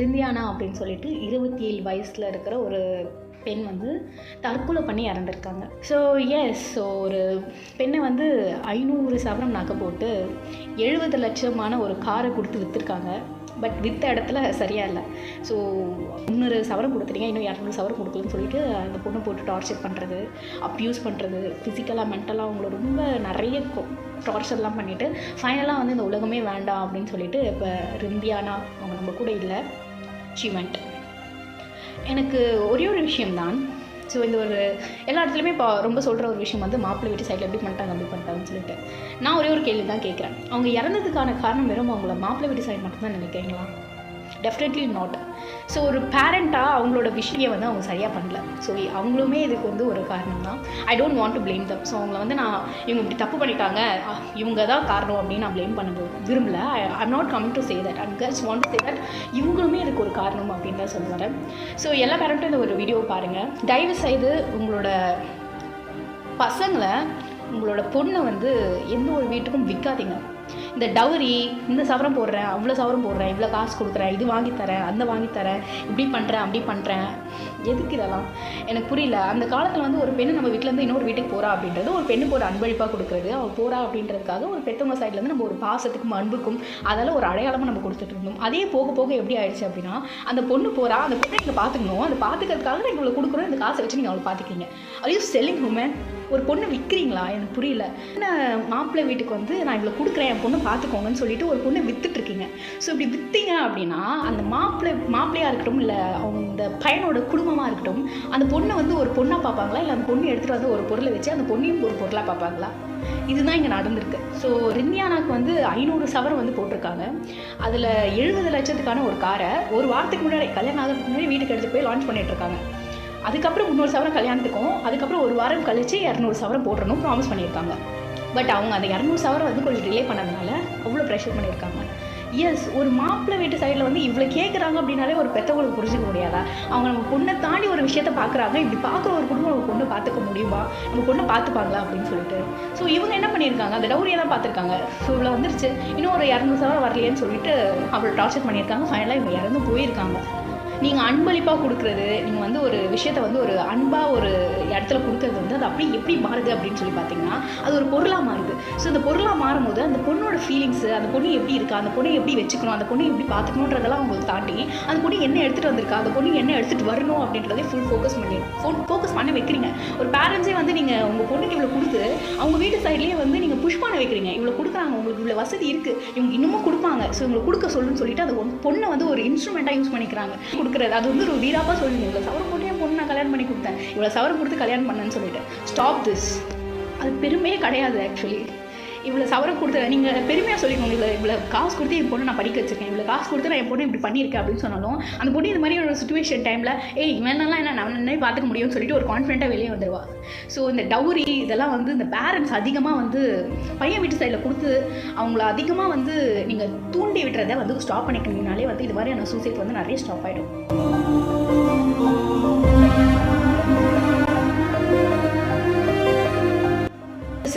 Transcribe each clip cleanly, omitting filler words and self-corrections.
ரிந்தியானா அப்படின்னு சொல்லிட்டு 27 வயசில் இருக்கிற ஒரு பெண் வந்து தற்கொலை பண்ணி இறந்துருக்காங்க. ஸோ ஒரு பெண்ணை வந்து 500 சவரம் நகை போட்டு 70 லட்சமான ஒரு காரை கொடுத்து விற்றுருக்காங்க. பட் விற்ற இடத்துல சரியாக இல்லை. ஸோ 300 சவரம் கொடுத்துட்டீங்க, இன்னும் 200 சவரம் கொடுக்கலன்னு சொல்லிட்டு அந்த பொண்ணை போட்டு டார்ச்சர் பண்ணுறது, அப்யூஸ் பண்ணுறது, ஃபிசிக்கலாக மென்டலாக அவங்கள ரொம்ப நிறைய டார்ச்சர்லாம் பண்ணிவிட்டு ஃபைனலாக வந்து இந்த உலகமே வேண்டாம் அப்படின்னு சொல்லிட்டு இப்போ ரிந்தியானா அவங்க நம்ம கூட இல்லை, ஷி எனக்கு ஒரே ஒரு விஷயம்தான். ஸோ இந்த ஒரு எல்லா இடத்துலையுமே இப்போ ரொம்ப சொல்கிற ஒரு விஷயம் வந்து மாப்பிள்ளை வீட்டு சைடில் எப்படி பண்ணிட்டாங்க அப்படி பண்ணிட்டாங்கன்னு சொல்லிட்டு நான் ஒரே ஒரு கேள்வி தான் கேட்குறேன். அவங்க இறந்ததுக்கான காரணம் வெறும் அவங்கள மாப்பிள்ளை வீட்டு சைடு மட்டும்தான் நினைக்கிறீங்களா? Definitely not. ஸோ ஒரு பேரண்ட்டாக அவங்களோட விஷயம் வந்து அவங்க சரியாக பண்ணல. ஸோ அவங்களுமே இதுக்கு வந்து ஒரு காரணம் தான். I don't want to blame them. So அவங்கள வந்து இவங்க இப்படி தப்பு பண்ணிட்டாங்க, இவங்க தான் காரணம் அப்படின்னு நான் பிளேம் பண்ண விரும்பல. I'm not coming to say that. I'm just want to say that இவங்களுமே இதுக்கு ஒரு காரணம் அப்படின்னு தான் சொல்ல வரேன். ஸோ எல்லா பேரண்ட்டும் இந்த ஒரு வீடியோ பாருங்கள். தயவு செய்து உங்களோட பசங்களை, உங்களோட பொண்ணை வந்து எந்த ஒரு வீட்டுக்கும் விற்காதீங்க. இந்த டவுரி, இந்த சவரம் போடுறேன், அவ்வளோ சவரம் போடுறேன், இவ்வளோ காசு கொடுக்குறேன், இது வாங்கித்தரேன், அந்த வாங்கித்தரேன், இப்படி பண்ணுறேன், அப்படி பண்ணுறேன், எதுக்கு இதெல்லாம் எனக்கு புரியல. அந்த காலத்தில் வந்து ஒரு பெண்ணு நம்ம வீட்டிலேருந்து இன்னொரு வீட்டுக்கு போகிறா அப்படின்றது ஒரு பெண்ணுக்கு ஒரு அன்பளிப்பாக கொடுக்குறது. அவள் போகிறா அப்படின்றதுக்காக ஒரு பெற்றவங்க சைட்லேருந்து நம்ம ஒரு பாசத்துக்கும் அன்புக்கும் அதால் ஒரு அடையாளமாக நம்ம கொடுத்துட்டு இருந்தோம். அதே போக போக எப்படி ஆயிடுச்சு அப்படின்னா, அந்த பொண்ணு போகிறா, அந்த பொண்ணை நீங்கள் பார்த்துக்கணும், அந்த பார்த்துக்கிறதுக்காக நீங்கள் இவ்வளோ கொடுக்குறோம், இந்த காசை வச்சு நீங்கள் அவளை பார்த்துக்கிங்க. ஐயோ செல்லிங் உமன், ஒரு பொண்ணு விற்கிறீங்களா? எனக்கு புரியல. என்ன மாப்பிள்ளை வீட்டுக்கு வந்து நான் இவ்வளோ கொடுக்குறேன், என் பொண்ணை பார்த்துக்கோங்கன்னு சொல்லிட்டு ஒரு பொண்ணை விற்றுட்ருக்கீங்க. ஸோ இப்படி விற்றீங்க அப்படின்னா அந்த மாப்பிள்ளையாக இருக்கட்டும், இல்லை அவங்க இந்த பையனோட குடும்பமாக இருக்கட்டும், அந்த பொண்ணை வந்து ஒரு பொண்ணாக பார்ப்பாங்களா, இல்லை அந்த பொண்ணு எடுத்துகிட்டு வந்து ஒரு பொருளை வச்சு அந்த பொண்ணையும் ஒரு பொருளாக பார்ப்பாங்களா? இதுதான் இங்கே நடந்திருக்கு. ஸோ ரிந்தியானாக்கு வந்து 500 சவரம் வந்து போட்டிருக்காங்க. அதில் 70 லட்சத்துக்கான ஒரு காரை ஒரு வாரத்துக்கு முன்னாடி, கல்யாணம் ஆகிறதுக்கு முன்னாடி வீட்டுக்கு எடுத்து போய் லான்ச் பண்ணிகிட்ருக்காங்க. அதுக்கப்புறம் 300 சவரம் கல்யாணத்துக்கும், அதுக்கப்புறம் ஒரு வாரம் கழிச்சு 200 சவரம் போட்டுறணும் ப்ராமிஸ் பண்ணியிருக்காங்க. பட் அவங்க அந்த 200 சவரம் வந்து கொஞ்சம் டிலே பண்ணதுனால அவ்வளோ ப்ரெஷர் பண்ணியிருக்காங்க. எஸ், ஒரு மாப்பிள்ளை வீட்டு சைடில் வந்து இவ்வளோ கேட்குறாங்க அப்படின்னாலே ஒரு பெற்றவங்களுக்கு புரிஞ்சுக்க முடியாதா? அவங்க நம்ம பொண்ணை தாண்டி ஒரு விஷயத்தை பார்க்குறாங்க. இப்படி பார்க்குற ஒரு குடும்பம் நம்ம பொண்ணை பார்த்துக்க முடியுமா? நம்ம பொண்ணை பார்த்துப்பாங்களா அப்படின்னு சொல்லிட்டு. ஸோ இவங்க என்ன பண்ணியிருக்காங்க, அந்த டவுரியை தான் பார்த்துருக்காங்க. ஸோ இவ்வளோ வந்துருச்சு, இன்னும் ஒரு 200 சவரம் வரலையேன்னு சொல்லிட்டு அவ்வளோ டார்ச்சர் பண்ணியிருக்காங்க. ஃபைனலாக இவங்க இறந்து போயிருக்காங்க. நீங்கள் அன்பளிப்பாக கொடுக்குறது, நீங்கள் வந்து ஒரு விஷயத்தை வந்து ஒரு அன்பாக ஒரு இடத்துல கொடுக்குறது வந்து அது அப்படி எப்படி மாறுது அப்படின்னு சொல்லி பார்த்தீங்கன்னா அது ஒரு பொருளாக மாறுது. ஸோ அந்த பொருளாக மாறும்போது அந்த பொண்ணோட ஃபீலிங்ஸு, அந்த பொண்ணு எப்படி இருக்கா, அந்த பொண்ணை எப்படி வச்சுக்கணும், அந்த பொண்ணை எப்படி பார்த்துக்கணுன்றதெல்லாம் அவங்களுக்கு தாண்டி அந்த பொண்ணு என்ன எடுத்துகிட்டு வந்திருக்கா, அந்த பொண்ணு என்ன எடுத்துகிட்டு வரணும் அப்படின்றதே ஃபுல் ஃபோக்கஸ் பண்ண வைக்கிறீங்க. ஒரு பேரண்ட்ஸே வந்து நீங்கள் உங்கள் பொண்ணுக்கு இவ்வளோ கொடுத்து அவங்க வீட்டு சைட்லேயே வந்து நீங்கள் புஷ் பண்ண வைக்கிறீங்க. இவ்வளோ கொடுக்குறாங்க, உங்களுக்கு இவ்வளோ வசதி இருக்குது, இவங்க இன்னமும் கொடுப்பாங்க, ஸோ இவங்களை கொடுக்க சொல்லுன்னு சொல்லிட்டு அந்த பொண்ணை வந்து ஒரு இன்ஸ்ட்ருமெண்ட்டாக யூஸ் பண்ணிக்கிறாங்க. கொடுக்குறது அது வந்து ஒரு வீராப்பாக சொல்லுங்க, இவ்வளோ சவரம் போட்டு என் பொண்ணு நான் கல்யாணம் பண்ணி கொடுத்தேன், இவ்வளோ சவரம் கொடுத்து கல்யாணம் பண்ணேன்னு சொல்லிட்டு. Stop this. அது பெருமையே கிடையாது. ஆக்சுவலி இவ்வளோ சவரம் கொடுத்து நீங்கள் பெருமையாக சொல்லிக்கோங்க, இவ்வளோ காசு கொடுத்து என் பொண்ணு நான் படிக்க வச்சிருக்கேன், இவ்வளோ காசு கொடுத்து நான் என் பொண்ணு இப்படி பண்ணியிருக்கேன் அப்படின்னு சொன்னாலும் அந்த பொண்ணு இந்த மாதிரி ஒரு சுச்சுவேஷன் டைமில் இவனெல்லாம் என்ன நான் என்ன பார்த்துக்க முடியும்னு சொல்லிட்டு ஒரு கான்ஃபிடென்ட்டாக வெளியே வந்துடுவா. ஸோ இந்த டவுரி இதெல்லாம் வந்து இந்த பேரண்ட்ஸ் அதிகமாக வந்து பையன் வீட்டு சைடில் கொடுத்து அவங்கள அதிகமாக வந்து நீங்கள் தூண்டி விட்டுறதை வந்து ஸ்டாப் பண்ணிக்கிறீங்கனாலே வந்து இது மாதிரியான சூசைட் வந்து நிறைய ஸ்டாப் ஆகிடும்.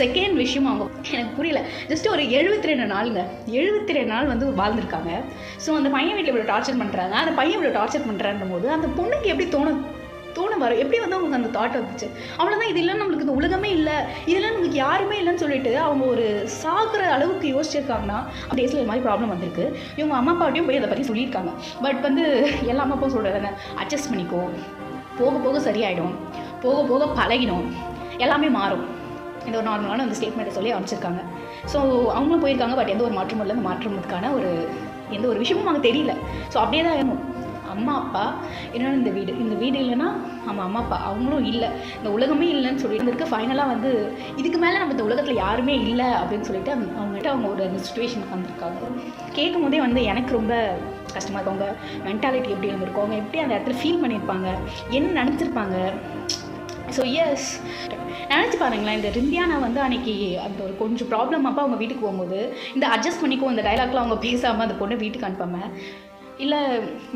செகண்ட் விஷயம், அவங்க எனக்கு புரியல, ஜஸ்ட் ஒரு 72 நாளுங்க, 72 நாள் வந்து வாழ்ந்துருக்காங்க. ஸோ அந்த பையன் வீட்டில் இவ்வளோ டார்ச்சர் பண்ணுறாங்க, அந்த பையன் இவ்வளோ டார்ச்சர் பண்ணுறான்ற போது அந்த பொண்ணுக்கு எப்படி தோண வரும், எப்படி வந்து அவங்களுக்கு அந்த தாட் வந்துச்சு? அவ்வளோதான், இது இல்லை நம்மளுக்கு இந்த உலகமே இல்லை, இதெல்லாம் நம்மளுக்கு யாருமே இல்லைன்னு சொல்லிட்டு அவங்க ஒரு சாகிற அளவுக்கு யோசிச்சிருக்காங்கன்னா டேஸில் இது மாதிரி ப்ராப்ளம் வந்திருக்கு. இவங்க அம்மா அப்பாட்டையும் போய் அதை பற்றி சொல்லியிருக்காங்க. பட் வந்து எல்லா அம்மா அப்பாவும் சொல்கிறது என்ன, அட்ஜஸ்ட் பண்ணிக்கோ, போக போக சரியாயிடும், போக போக பழகிடும், எல்லாமே மாறும், இந்த ஒரு நார்மலான அந்த ஸ்டேட்மெண்ட்டை சொல்லி அனுப்பிச்சிருக்காங்க. ஸோ அவங்களும் போயிருக்காங்க. பட் எந்த ஒரு மாற்றமும் இல்லை. அந்த மாற்றத்துக்கான எந்த ஒரு விஷயமும் அவங்க தெரியல. ஸோ அப்படியே தான் வேணும். அம்மா அப்பா என்னென்னா இந்த வீடு இல்லைன்னா நம்ம அம்மா அப்பா அவங்களும் இல்லை, இந்த உலகமே இல்லைன்னு சொல்லிட்டு இருந்திருக்கு. ஃபைனலாக வந்து இதுக்கு மேலே நம்ம இந்த உலகத்தில் யாருமே இல்லை அப்படின்னு சொல்லிட்டு அவங்க ஒரு அந்த சுச்சுவேஷனுக்கு வந்திருக்காங்க. கேட்கும் போதே வந்து எனக்கு ரொம்ப கஷ்டமாக இருக்கும். அவங்க மென்டாலிட்டி எப்படி இருந்திருக்கும், அவங்க எப்படி அந்த இடத்துல ஃபீல் பண்ணியிருப்பாங்க, என்ன நினச்சிருப்பாங்க. ஸோ எஸ், நினச்சி பாருங்களேன், இந்த ரிந்தியானா வந்து அன்றைக்கி அந்த ஒரு கொஞ்சம் ப்ராப்ளம் அப்போ அவங்க வீட்டுக்கு போகும்போது இந்த அட்ஜஸ்ட் பண்ணிக்கோ அந்த டைலாக்லாம் அவங்க பேசாமல் அந்த பொண்ணை வீட்டுக்கு அனுப்பாமல், இல்லை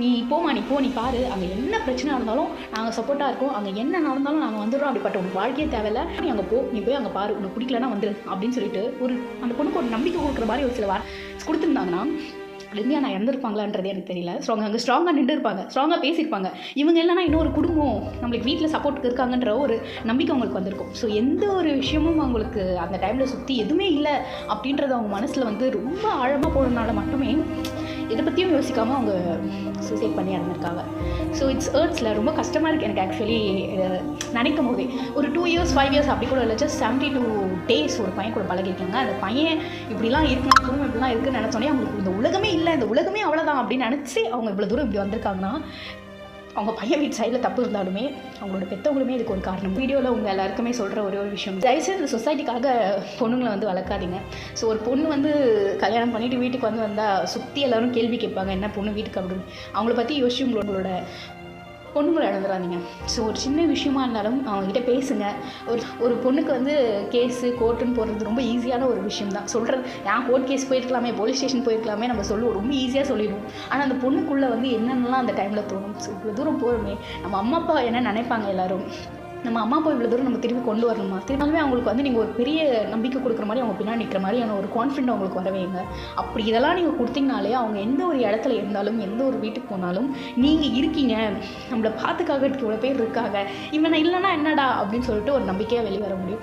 நீ போமா, நீ போ, நீ பாரு, அங்கே என்ன பிரச்சனை இருந்தாலும் நாங்கள் சப்போர்ட்டாக இருக்கோம், அங்கே என்ன நடந்தாலும் நாங்கள் வந்துடுறோம், அப்படிப்பட்ட உனக்கு வாழ்க்கையே தேவையில்லை, நீ அங்கே போ, நீ போய் அங்கே பாரு, உனக்கு பிடிக்கலன்னா வந்துடு அப்படின்னு சொல்லிட்டு அந்த பொண்ணுக்கு ஒரு நம்பிக்கை கொடுக்குற மாதிரி ஒரு சில கொடுத்துருந்தாங்கன்னா லிந்தியானா இறந்துருப்பாங்களான்றது எனக்கு தெரியல. அங்கே ஸ்ட்ராங்காக நின்று இருப்பாங்க, ஸ்ட்ராங்காக பேசியிருப்பாங்க. இவங்க இல்லைனா இன்னொரு குடும்பம் நம்மளுக்கு வீட்டில் சப்போர்ட்டுக்கு இருக்காங்கன்ற ஒரு நம்பிக்கை அவங்களுக்கு வந்திருக்கும். ஸோ எந்த ஒரு விஷயமும் அவங்களுக்கு அந்த டைமில் சுற்றி எதுவுமே இல்லை அப்படின்றது அவங்க மனசில் வந்து ரொம்ப ஆழமாக போனதுனால மட்டுமே இதை பற்றியும் யோசிக்காமல் அவங்க சூசைட் பண்ணி இறந்துருக்காங்க. ஸோ இட்ஸ் ஏர்ட்ஸில் ரொம்ப கஷ்டமாக இருக்குது எனக்கு ஆக்சுவலி நினைக்கும் போதே. ஒரு 2 years 5 years அப்படி கூட இல்லை, ஜஸ்ட் 72 days ஒரு பையன் கூட பழகிருக்காங்க. அந்த பையன் இப்படிலாம் இருக்குன்னு, குடும்பம் இப்படிலாம் இருக்குன்னு நினச்சோன்னே அவங்களுக்கு இந்த உலகமே இல்லை, இந்த உலகமே அவ்வளோதான் அப்படின்னு நினச்சி அவங்க இவ்வளோ தூரம் இப்படி வந்திருக்காங்கன்னா அவங்க பையன் வீட்டு சைடில் தப்பு இருந்தாலுமே அவங்களோட பெற்றவங்களுமே இதுக்கு ஒரு காரணம். வீடியோவில் உங்கள் எல்லாருக்குமே சொல்கிற ஒரே ஒரு விஷயம், தயவுசெய்து இந்த சொசைட்டிக்காக பொண்ணுங்களை வந்து வளர்க்காதீங்க. ஸோ ஒரு பொண்ணு வந்து கல்யாணம் பண்ணிவிட்டு வீட்டுக்கு வந்தால் சுற்றி எல்லோரும் கேள்வி கேட்பாங்க, என்ன பொண்ணு வீட்டுக்கு அப்படின்னு. அவங்கள பற்றி யோசிச்சு உங்களோட பொண்ணுங்களை இழந்துடாதீங்க. ஸோ ஒரு சின்ன விஷயமா இருந்தாலும் அவங்ககிட்ட பேசுங்க. ஒரு பொண்ணுக்கு வந்து கேஸு கோர்ட்டுன்னு போடுறது ரொம்ப ஈஸியான ஒரு விஷயம் தான். சொல்கிறது ஏன் கோர்ட் கேஸ் போயிருக்கலாமே, போலீஸ் ஸ்டேஷன் போயிருக்கலாமே நம்ம சொல்லுவோம், ரொம்ப ஈஸியாக சொல்லிடுவோம். ஆனால் அந்த பொண்ணுக்குள்ளே வந்து என்னென்னலாம் அந்த டைமில் தோணும். ஸோ இவ்வளோ தூரம் போகிறோமே, நம்ம அம்மா அப்பா என்ன நினைப்பாங்க எல்லோரும், நம்ம அம்மா அப்பா இவ்வளோ தூரம் நம்ம திரும்பி கொண்டு வரணுமா, திரும்பியுமே அவங்களுக்கு வந்து நீங்கள் ஒரு பெரிய நம்பிக்கை கொடுக்குற மாதிரி அவங்க பின்னாடி நிற்கிற மாதிரியான ஒரு கான்ஃபிடென்ட் அவங்களுக்கு வரவேங்க. அப்படி இதெல்லாம் நீங்கள் கொடுத்தீங்கனாலே அவங்க எந்த ஒரு இடத்துல இருந்தாலும், எந்த ஒரு வீட்டுக்கு போனாலும் நீங்கள் இருக்கீங்க, நம்மளை பார்த்துக்காக இவ்வளோ பேர் இருக்காங்க, இவனை இல்லைன்னா என்னடா அப்படின்னு சொல்லிட்டு ஒரு நம்பிக்கையாக வெளியே வர முடியும்.